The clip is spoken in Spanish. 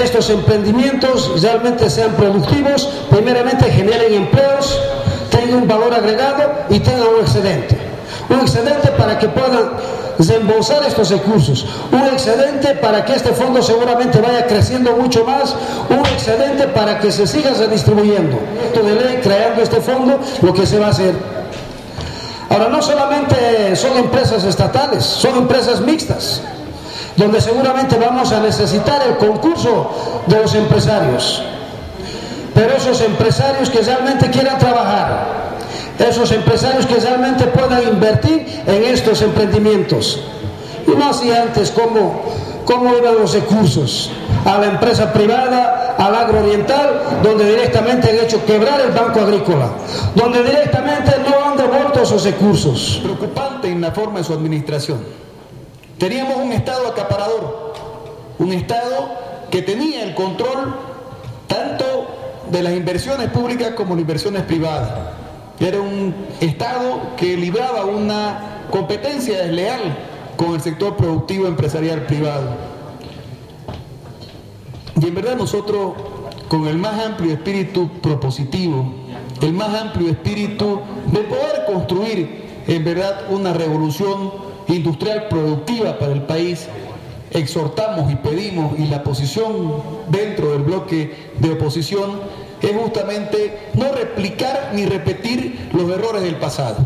estos emprendimientos realmente sean productivos, primeramente generen empleos, tengan un valor agregado y tengan un excedente para que puedan desembolsar estos recursos, un excedente para que este fondo seguramente vaya creciendo mucho más, un excedente para que se siga redistribuyendo. Esto de ley, creando este fondo, lo que se va a hacer. Ahora, no solamente son empresas estatales, son empresas mixtas, donde seguramente vamos a necesitar el concurso de los empresarios, pero esos empresarios que realmente quieran trabajar, esos empresarios que realmente puedan invertir en estos emprendimientos, y no así antes cómo iban los recursos a la empresa privada, al agrooriental, donde directamente han hecho quebrar el Banco Agrícola, donde directamente no han devuelto esos recursos. Preocupante en la forma de su administración. Teníamos un Estado acaparador, un Estado que tenía el control tanto de las inversiones públicas como las inversiones privadas. Era un Estado que libraba una competencia desleal con el sector productivo empresarial privado. Y en verdad nosotros, con el más amplio espíritu propositivo, el más amplio espíritu de poder construir en verdad una revolución industrial productiva para el país, exhortamos y pedimos, y la posición dentro del bloque de oposición es justamente no replicar ni repetir los errores del pasado.